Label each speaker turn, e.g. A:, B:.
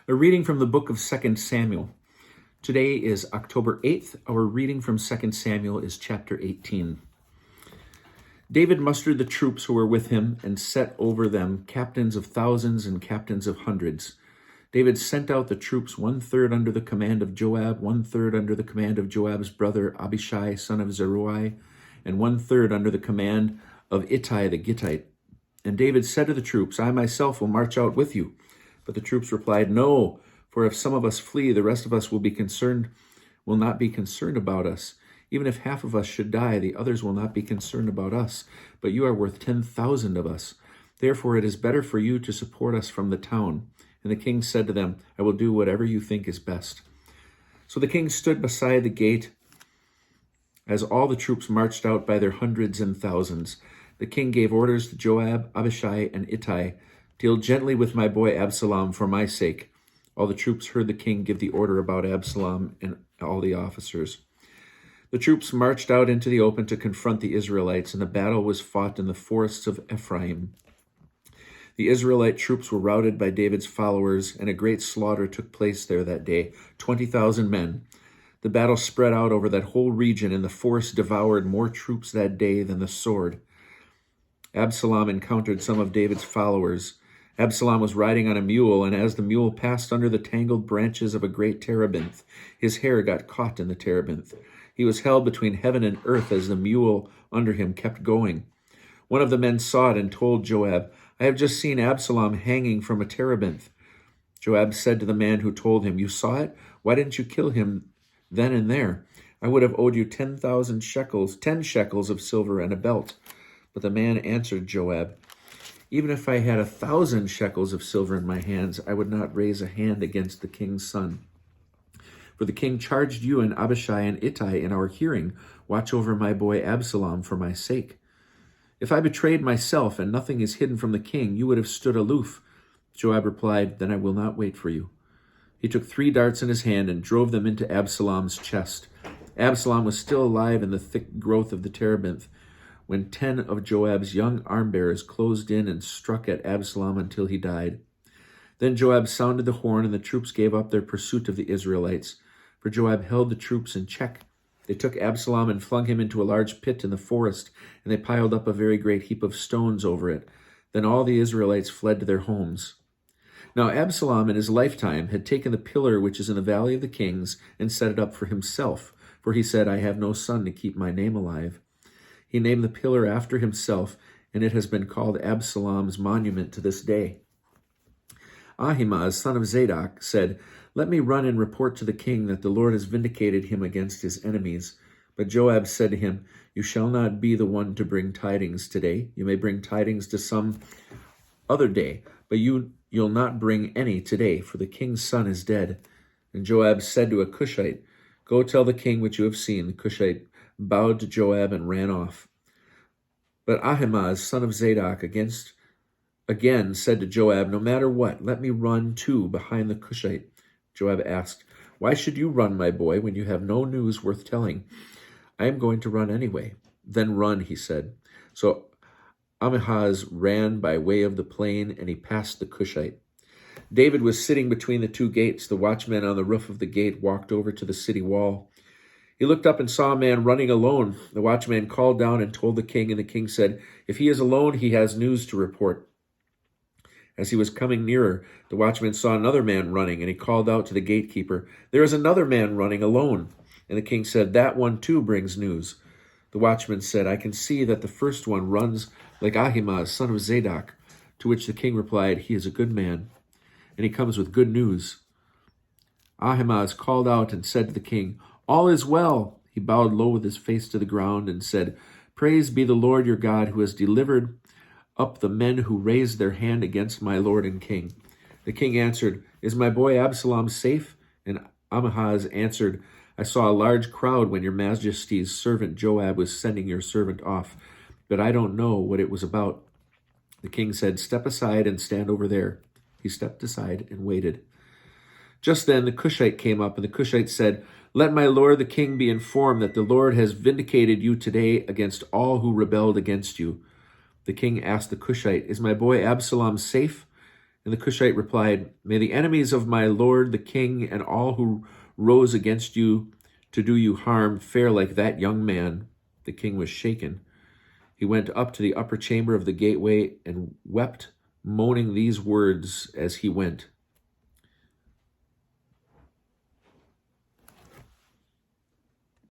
A: A reading from the book of 2 Samuel. Today is October 8th. Our reading from 2 Samuel is chapter 18. David mustered the troops who were with him and set over them captains of thousands and captains of hundreds. David sent out the troops 1/3 under the command of Joab, 1/3 under the command of Joab's brother Abishai, son of Zeruiah, and 1/3 under the command of Ittai the Gittite. And David said to the troops, I myself will march out with you. But the troops replied, No, for if some of us flee, the rest of us will not be concerned about us. Even if half of us should die, the others will not be concerned about us. But you are worth 10,000 of us. Therefore it is better for you to support us from the town. And the king said to them, I will do whatever you think is best. So the king stood beside the gate as all the troops marched out by their hundreds and thousands. The king gave orders to Joab, Abishai, and Ittai, Deal gently with my boy Absalom for my sake. All the troops heard the king give the order about Absalom and all the officers. The troops marched out into the open to confront the Israelites, and the battle was fought in the forests of Ephraim. The Israelite troops were routed by David's followers, and a great slaughter took place there that day, 20,000 men. The battle spread out over that whole region, and the force devoured more troops that day than the sword. Absalom encountered some of David's followers. Absalom was riding on a mule, and as the mule passed under the tangled branches of a great terebinth, his hair got caught in the terebinth. He was held between heaven and earth as the mule under him kept going. One of the men saw it and told Joab, I have just seen Absalom hanging from a terebinth. Joab said to the man who told him, You saw it? Why didn't you kill him then and there? I would have owed you 10,000 shekels, 10 shekels of silver and a belt. But the man answered Joab, Even if I had 1,000 shekels of silver in my hands, I would not raise a hand against the king's son. For the king charged you and Abishai and Ittai in our hearing, Watch over my boy Absalom for my sake. If I betrayed myself and nothing is hidden from the king, you would have stood aloof. Joab replied, Then I will not wait for you. He took 3 darts in his hand and drove them into Absalom's chest. Absalom was still alive in the thick growth of the terebinth, when 10 of Joab's young armbearers closed in and struck at Absalom until he died. Then Joab sounded the horn, and the troops gave up their pursuit of the Israelites, for Joab held the troops in check. They took Absalom and flung him into a large pit in the forest, and they piled up a very great heap of stones over it. Then all the Israelites fled to their homes. Now Absalom in his lifetime had taken the pillar which is in the valley of the kings and set it up for himself, for he said, I have no son to keep my name alive. He named the pillar after himself, and it has been called Absalom's monument to this day. Ahimaaz, son of Zadok, said, Let me run and report to the king that the Lord has vindicated him against his enemies. But Joab said to him, You shall not be the one to bring tidings today. You may bring tidings to some other day, but you'll not bring any today, for the king's son is dead. And Joab said to a Cushite, Go tell the king what you have seen. The Cushite bowed to Joab and ran off. But Ahimaaz, son of Zadok, again said to Joab, No matter what, let me run too behind the Cushite. Joab asked, Why should you run, my boy, when you have no news worth telling? I am going to run anyway. Then run, he said. So Ahimaaz ran by way of the plain, and he passed the Cushite. David was sitting between the 2 gates. The watchman on the roof of the gate walked over to the city wall. He looked up and saw a man running alone. The watchman called down and told the king, and the king said, If he is alone, he has news to report. As he was coming nearer, the watchman saw another man running, and he called out to the gatekeeper, There is another man running alone. And the king said, That one too brings news. The watchman said, I can see that the first one runs like Ahimaaz, son of Zadok. To which the king replied, He is a good man, and he comes with good news. Ahimaaz called out and said to the king, All is well. He bowed low with his face to the ground and said, Praise be the Lord your God, who has delivered up the men who raised their hand against my lord and king. The king answered, Is my boy Absalom safe? And Ahimaaz answered, I saw a large crowd when your majesty's servant Joab was sending your servant off, but I don't know what it was about. The king said, Step aside and stand over there. He stepped aside and waited. Just then the Cushite came up, and the Cushite said, Let my lord the king be informed that the Lord has vindicated you today against all who rebelled against you. The king asked the Cushite, Is my boy Absalom safe? And the Cushite replied, "May the enemies of my lord the king and all who rose against you to do you harm fare like that young man." The king was shaken. He went up to the upper chamber of the gateway and wept, moaning these words as he went.